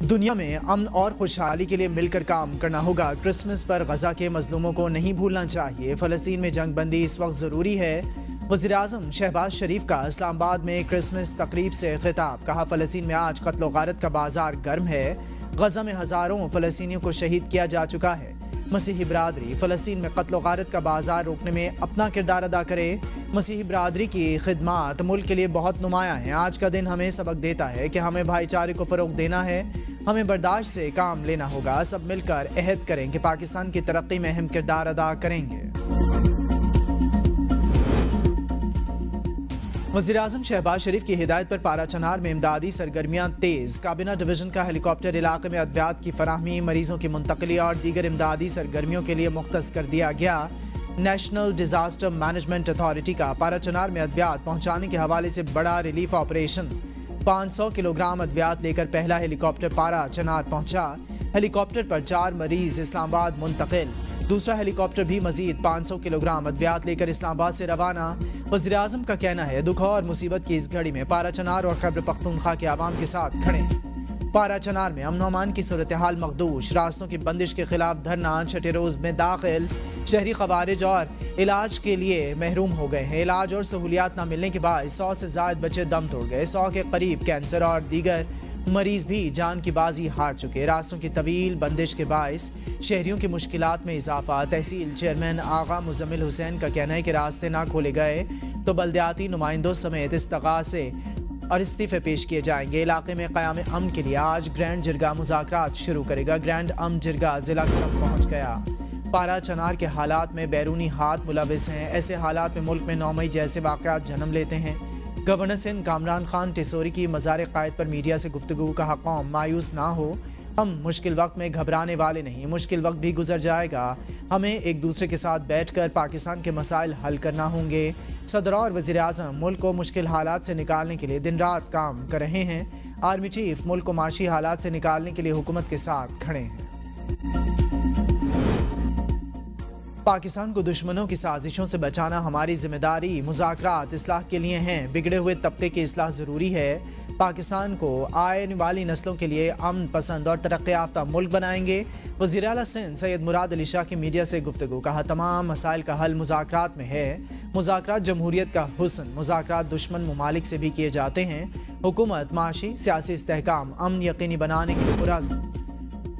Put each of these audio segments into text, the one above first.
دنیا میں امن اور خوشحالی کے لیے مل کر کام کرنا ہوگا۔ کرسمس پر غزہ کے مظلوموں کو نہیں بھولنا چاہیے۔ فلسطین میں جنگ بندی اس وقت ضروری ہے۔ وزیر اعظم شہباز شریف کا اسلام آباد میں کرسمس تقریب سے خطاب۔ کہا فلسطین میں آج قتل و غارت کا بازار گرم ہے۔ غزہ میں ہزاروں فلسطینیوں کو شہید کیا جا چکا ہے۔ مسیحی برادری فلسطین میں قتل و غارت کا بازار روکنے میں اپنا کردار ادا کرے۔ مسیحی برادری کی خدمات ملک کے لیے بہت نمایاں ہیں۔ آج کا دن ہمیں سبق دیتا ہے کہ ہمیں بھائی چارے کو فروغ دینا ہے، ہمیں برداشت سے کام لینا ہوگا۔ سب مل کر عہد کریں کہ پاکستان کی ترقی میں اہم کردار ادا کریں گے۔ وزیر اعظم شہباز شریف کی ہدایت پر پارا چنار میں امدادی سرگرمیاں تیز۔ کابینہ ڈویژن کا ہیلی کاپٹر علاقے میں ادویات کی فراہمی، مریضوں کی منتقلی اور دیگر امدادی سرگرمیوں کے لیے مختص کر دیا گیا۔ نیشنل ڈیزاسٹر مینجمنٹ اتھارٹی کا پارا چنار میں ادویات پہنچانے کے حوالے سے بڑا ریلیف آپریشن۔ 500 کلو گرام ادویات لے کر پہلا ہیلی کاپٹر پارا چنار پہنچا۔ ہیلی کاپٹر پر 4 مریض اسلام آباد منتقل۔ دوسرا ہیلی کاپٹر بھی مزید 500 کلو گرام ادویات لے کر اسلام آباد سے روانہ۔ وزیر اعظم کا کہنا ہے دکھ اور مصیبت کی اس گھڑی میں پارا چنار اور خیبر پختونخوا کے عوام کے ساتھ کھڑے ہیں۔ پارا چنار میں امن و امان کی صورتحال مخدوش، راستوں کی بندش کے خلاف دھرنا 6 روز میں داخل۔ شہری خوارج اور علاج کے لیے محروم ہو گئے ہیں۔ علاج اور سہولیات نہ ملنے کے باعث 100 سے زائد بچے دم توڑ گئے۔ 100 کے قریب کینسر اور دیگر مریض بھی جان کی بازی ہار چکے۔ راستوں کی طویل بندش کے باعث شہریوں کی مشکلات میں اضافہ۔ تحصیل چیئرمین آغا مزمل حسین کا کہنا ہے کہ راستے نہ کھولے گئے تو بلدیاتی نمائندوں سمیت استغاثے اور استعفے پیش کیے جائیں گے۔ علاقے میں قیام امن کے لیے آج گرینڈ جرگہ مذاکرات شروع کرے گا۔ گرینڈ امن جرگہ ضلع تک پہنچ گیا۔ پارا چنار کے حالات میں بیرونی ہاتھ ملوث ہیں۔ ایسے حالات میں ملک میں 9 مئی جیسے واقعات جنم لیتے ہیں۔ گورنر سندھ کامران خان ٹیسوری کی مزار قائد پر میڈیا سے گفتگو۔ کہا قوم مایوس نہ ہو، ہم مشکل وقت میں گھبرانے والے نہیں، مشکل وقت بھی گزر جائے گا۔ ہمیں ایک دوسرے کے ساتھ بیٹھ کر پاکستان کے مسائل حل کرنا ہوں گے۔ صدر اور وزیر اعظم ملک کو مشکل حالات سے نکالنے کے لیے دن رات کام کر رہے ہیں۔ آرمی چیف ملک کو معاشی حالات سے نکالنے کے لیے حکومت کے ساتھ کھڑے ہیں۔ پاکستان کو دشمنوں کی سازشوں سے بچانا ہماری ذمہ داری۔ مذاکرات اصلاح کے لیے ہیں، بگڑے ہوئے طبقے کی اصلاح ضروری ہے۔ پاکستان کو آنے والی نسلوں کے لیے امن پسند اور ترقی یافتہ ملک بنائیں گے۔ وزیر اعلیٰ سندھ سید مراد علی شاہ کی میڈیا سے گفتگو۔ کہا تمام مسائل کا حل مذاکرات میں ہے۔ مذاکرات جمہوریت کا حسن، مذاکرات دشمن ممالک سے بھی کیے جاتے ہیں۔ حکومت معاشی سیاسی استحکام امن یقینی بنانے کے لیے پرعزم۔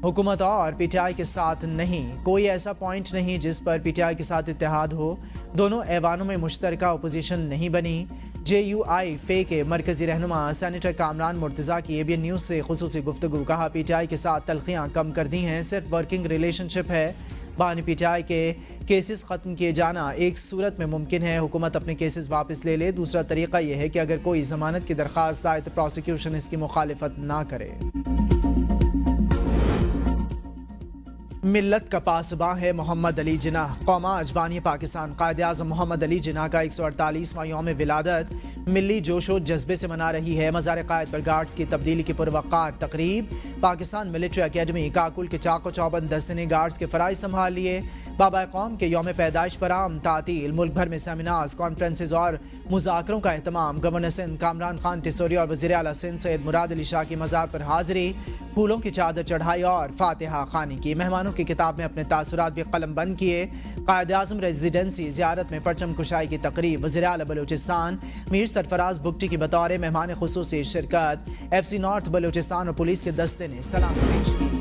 حکومت اور پی ٹی آئی کے ساتھ نہیں، کوئی ایسا پوائنٹ نہیں جس پر پی ٹی آئی کے ساتھ اتحاد ہو۔ دونوں ایوانوں میں مشترکہ اپوزیشن نہیں بنی۔ جے یو آئی فے کے مرکزی رہنما سینیٹر کامران مرتضیٰ کی اے بی این نیوز سے خصوصی گفتگو۔ کہا پی ٹی آئی کے ساتھ تلخیاں کم کر دی ہیں، صرف ورکنگ ریلیشن شپ ہے۔ بانی پی ٹی آئی کے کیسز ختم کیے جانا ایک صورت میں ممکن ہے، حکومت اپنے کیسز واپس لے لے۔ دوسرا طریقہ یہ ہے کہ اگر کوئی ضمانت کی درخواست آئے تو پروسیکیوشن اس کی مخالفت نہ کرے۔ ملت کا پاسباں ہے محمد علی جناح۔ قوم آج بانی پاکستان قائد اعظم محمد علی جناح کا 148واں یوم ولادت ملی جوش و جذبے سے منا رہی ہے۔ مزار قائد پر گارڈز کی تبدیلی کی پروقار تقریب۔ پاکستان ملٹری اکیڈمی کاکل کے چاق و چوبند دستے نے گارڈز کے فرائض سنبھال لیے۔ بابا قوم کے یوم پیدائش پر عام تعطیل، ملک بھر میں سیمینارز، کانفرنسز اور مذاکروں کا اہتمام۔ گورنر سندھ کامران خان ٹیسوری اور وزیر اعلیٰ سندھ سید مراد علی شاہ کی مزار پر حاضری، پھولوں کی چادر چڑھائی اور فاتحہ خوانی کی۔ مہمانوں کی کتاب میں اپنے تاثرات بھی قلم بند کیے۔ قائد اعظم ریزیڈنسی زیارت میں پرچم کشائی کی تقریب۔ وزیر اعلیٰ بلوچستان میر سرفراز بگٹی کی بطور مہمان خصوصی شرکت۔ ایف سی نارتھ بلوچستان اور پولیس کے دستے نے سلام پیش کی۔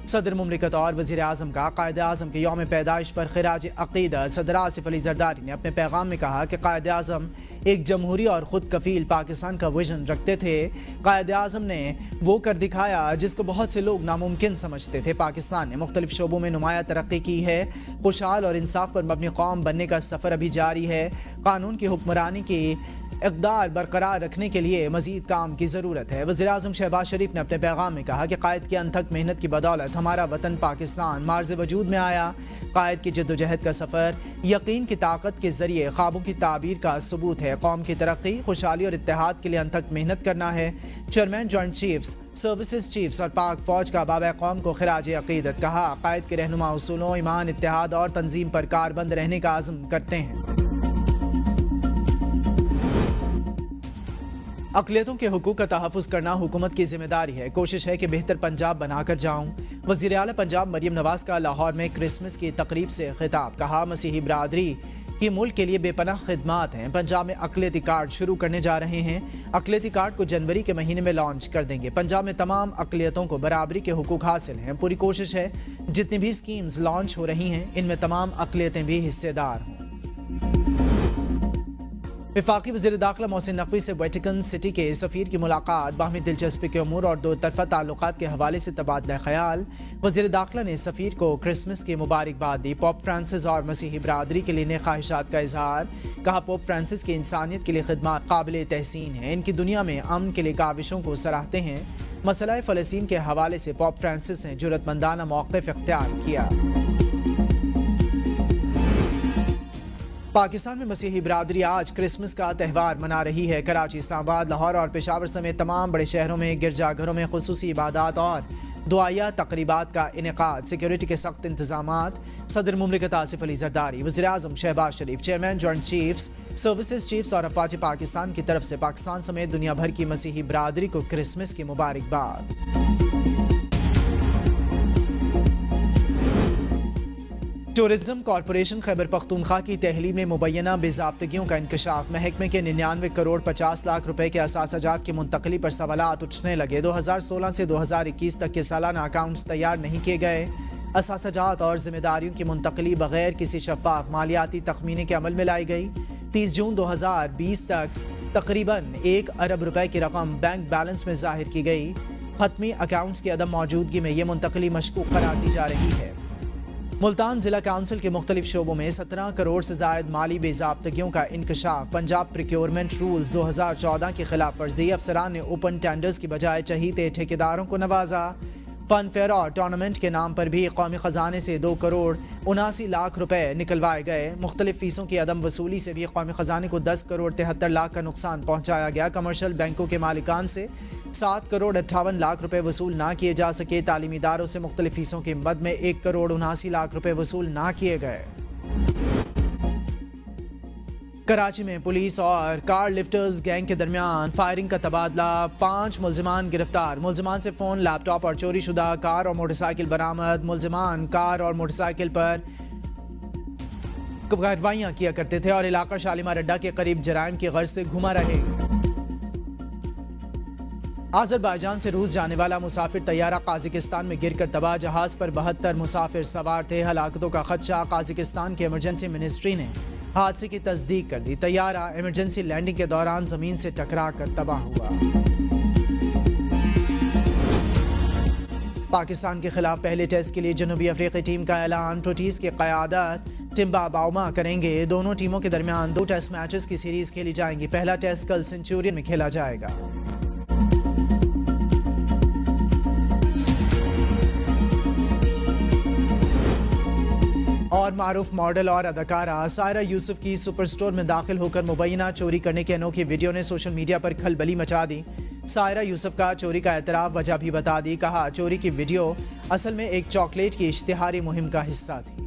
صدر مملکت اور وزیر اعظم کا قائد اعظم کے یوم پیدائش پر خراج عقیدت۔ صدر آصف علی زرداری نے اپنے پیغام میں کہا کہ قائد اعظم ایک جمہوری اور خود کفیل پاکستان کا ویژن رکھتے تھے۔ قائد اعظم نے وہ کر دکھایا جس کو بہت سے لوگ ناممکن سمجھتے تھے۔ پاکستان نے مختلف شعبوں میں نمایاں ترقی کی ہے۔ خوشحال اور انصاف پر مبنی قوم بننے کا سفر ابھی جاری ہے۔ قانون کی حکمرانی کی اقدار برقرار رکھنے کے لیے مزید کام کی ضرورت ہے۔ وزیر اعظم شہباز شریف نے اپنے پیغام میں کہا کہ قائد کی انتھک محنت کی بدولت ہمارا وطن پاکستان معرض وجود میں آیا۔ قائد کی جدوجہد کا سفر یقین کی طاقت کے ذریعے خوابوں کی تعبیر کا ثبوت ہے۔ قوم کی ترقی، خوشحالی اور اتحاد کے لیے انتھک محنت کرنا ہے۔ Chairman joint chiefs services chiefs اور پاک فوج کا بابا قوم کو خراج عقیدت۔ کہا قائد کے رہنما اصولوں، ایمان، اتحاد اور تنظیم پر کاربند رہنے کا عزم کرتے ہیں۔ اقلیتوں کے حقوق کا تحفظ کرنا حکومت کی ذمہ داری ہے، کوشش ہے کہ بہتر پنجاب بنا کر جاؤں۔ وزیر اعلیٰ پنجاب مریم نواز کا لاہور میں کرسمس کی تقریب سے خطاب، کہا مسیحی برادری کی ملک کے لیے بے پناہ خدمات ہیں۔ پنجاب میں اقلیتی کارڈ شروع کرنے جا رہے ہیں، اقلیتی کارڈ کو جنوری کے مہینے میں لانچ کر دیں گے۔ پنجاب میں تمام اقلیتوں کو برابری کے حقوق حاصل ہیں، پوری کوشش ہے جتنی بھی اسکیمز لانچ ہو رہی ہیں ان میں تمام اقلیتیں بھی حصے دار ہوں۔ وفاقی وزیر داخلہ محسن نقوی سے ویٹیکن سٹی کے سفیر کی ملاقات، باہمی دلچسپی کے امور اور دو طرفہ تعلقات کے حوالے سے تبادلہ خیال۔ وزیر داخلہ نے سفیر کو کرسمس کی مبارکباد دی، پوپ فرانسس اور مسیحی برادری کے لیے نیک خواہشات کا اظہار، کہا پوپ فرانسس کی انسانیت کے لیے خدمات قابل تحسین ہیں، ان کی دنیا میں امن کے لیے کاوشوں کو سراہتے ہیں۔ مسئلہ فلسطین کے حوالے سے پوپ فرانسس نے جرأتمندانہ موقف اختیار کیا۔ پاکستان میں مسیحی برادری آج کرسمس کا تہوار منا رہی ہے۔ کراچی، اسلام آباد، لاہور اور پشاور سمیت تمام بڑے شہروں میں گرجا گھروں میں خصوصی عبادات اور دعائیہ تقریبات کا انعقاد، سیکیورٹی کے سخت انتظامات۔ صدر مملکت آصف علی زرداری، وزیراعظم Shehbaz Sharif, chairman joint chiefs, services chiefs اور افواج پاکستان کی طرف سے پاکستان سمیت دنیا بھر کی مسیحی برادری کو کرسمس کی مبارکباد۔ ٹورزم کارپوریشن خیبر پختونخوا کی تحلیل میں مبینہ بے ضابطگیوں کا انکشاف، محکمے کے 99 کروڑ 50 لاکھ روپے کے اثاثہ جات کی منتقلی پر سوالات اٹھنے لگے۔ 2016 سے 2021 تک کے سالانہ اکاؤنٹس تیار نہیں کیے گئے، اثاثہ جات اور ذمہ داریوں کی منتقلی بغیر کسی شفاف مالیاتی تخمینے کے عمل میں لائی گئی۔ 30 جون 2020 تک تقریباً 1 ارب روپے کی رقم بینک بیلنس میں ظاہر کی گئی۔ حتمی اکاؤنٹس کی عدم موجودگی میں یہ منتقلی مشکوک قرار دی جا رہی ہے۔ ملتان ضلع کونسل کے مختلف شعبوں میں 17 کروڑ سے زائد مالی بے ضابطگیوں کا انکشاف، پنجاب پریکیورمنٹ رولز 2014 کی خلاف ورزی، افسران نے اوپن ٹینڈرز کی بجائے چہیتے ٹھیکیداروں کو نوازا۔ فن فیئر اور ٹورنامنٹ کے نام پر بھی قومی خزانے سے 2 کروڑ 79 لاکھ روپے نکلوائے گئے۔ مختلف فیسوں کی عدم وصولی سے بھی قومی خزانے کو 10 کروڑ 73 لاکھ کا نقصان پہنچایا گیا۔ کمرشل بینکوں کے مالکان سے 7 کروڑ 58 لاکھ روپے وصول نہ کیے جا سکے۔ تعلیمی اداروں سے مختلف فیسوں کے مد میں 1 کروڑ 79 لاکھ روپے وصول نہ کیے گئے۔ کراچی میں پولیس اور کار لفٹرز گینگ کے درمیان فائرنگ کا تبادلہ، 5 ملزمان گرفتار۔ ملزمان سے فون، لیپ ٹاپ اور چوری شدہ کار اور موٹر سائیکل برآمد۔ ملزمان کار اور موٹر سائیکل پر کارروائیاں کیا کرتے تھے اور علاقہ شالیمار اڈا کے قریب جرائم کی غرض سے گھوما رہے۔ آذربائیجان سے روس جانے والا مسافر طیارہ قازقستان میں گر کر تباہ، جہاز پر 72 مسافر سوار تھے۔ ہلاکتوں کا خدشہ، قازقستان کی ایمرجنسی منسٹری نے حادثے کی تصدیق کر دی۔ طیارہ ایمرجنسی لینڈنگ کے دوران زمین سے ٹکرا کر تباہ ہوا۔ پاکستان کے خلاف پہلے ٹیسٹ کے لیے جنوبی افریقی ٹیم کا اعلان، پروٹیز کی قیادت ٹمبا باؤما کریں گے۔ دونوں ٹیموں کے درمیان 2 ٹیسٹ میچز کی سیریز کھیلی جائیں گی۔ پہلا ٹیسٹ کل سنچورین میں کھیلا جائے گا۔ اور معروف ماڈل اور اداکارہ سائرہ یوسف کی سپر سٹور میں داخل ہو کر مبینہ چوری کرنے کی انوکھی ویڈیو نے سوشل میڈیا پر کھلبلی مچا دی۔ سائرہ یوسف کا چوری کا اعتراف، وجہ بھی بتا دی، کہا چوری کی ویڈیو اصل میں ایک چاکلیٹ کی اشتہاری مہم کا حصہ تھی۔